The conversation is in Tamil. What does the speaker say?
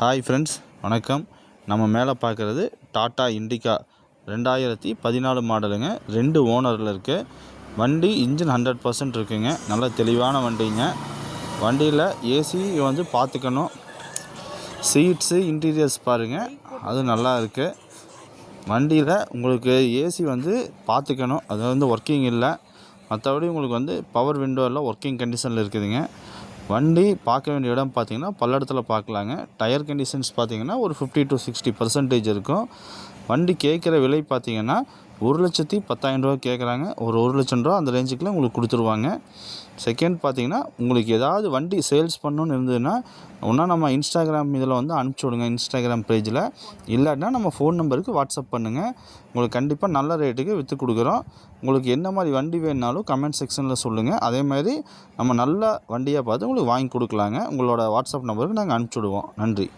ஹாய் ஃப்ரெண்ட்ஸ், வணக்கம். நம்ம மேலே பார்க்குறது டாட்டா இண்டிகா 2014 மாடலுங்க. 2 ஓனரில் இருக்குது. வண்டி இன்ஜின் 100% இருக்குங்க. நல்ல தெளிவான வண்டிங்க. வண்டியில் ஏசி வந்து பார்த்துக்கணும். சீட்ஸு இன்டீரியர்ஸ் பாருங்கள், அது நல்லா இருக்குது. வண்டியில் உங்களுக்கு ஏசி வந்து பார்த்துக்கணும், அது வந்து ஒர்க்கிங் இல்லை. மற்றபடி உங்களுக்கு வந்து பவர் விண்டோ எல்லாம் ஒர்க்கிங் கண்டிஷனில் இருக்குதுங்க. வண்டி பார்க்க வேண்டிய இடம் பார்த்திங்கன்னா பல்லடத்தில் பார்க்கலாங்க. டயர் கண்டிஷன்ஸ் பார்த்திங்கன்னா ஒரு 50 to 60% இருக்கும். வண்டி கேட்குற விலை பார்த்திங்கன்னா 1,10,000 ரூபா கேட்குறாங்க. ஒரு 1,00,000 ரூபா அந்த ரேஞ்சுக்குள்ளே உங்களுக்கு கொடுத்துருவாங்க. செகண்ட் பார்த்திங்கன்னா, உங்களுக்கு ஏதாவது வண்டி சேல்ஸ் பண்ணணுன்னு இருந்ததுன்னா ஒன்றா நம்ம இன்ஸ்டாகிராம் இதில் வந்து அனுப்பிச்சி விடுங்க, இன்ஸ்டாகிராம் பேஜில். இல்லாட்டினா நம்ம ஃபோன் நம்பருக்கு வாட்ஸ்அப் பண்ணுங்கள். உங்களுக்கு கண்டிப்பாக நல்ல ரேட்டுக்கு விற்று கொடுக்குறோம். உங்களுக்கு என்ன மாதிரி வண்டி வேணுனாலும் கமெண்ட் செக்ஷனில் சொல்லுங்கள். அதே மாதிரி நம்ம நல்ல வண்டியாக பார்த்து உங்களுக்கு வாங்கி கொடுக்கலாங்க. உங்களோட வாட்ஸ்அப் நம்பருக்கு நாங்கள் அனுப்பிச்சி விடுவோம். நன்றி.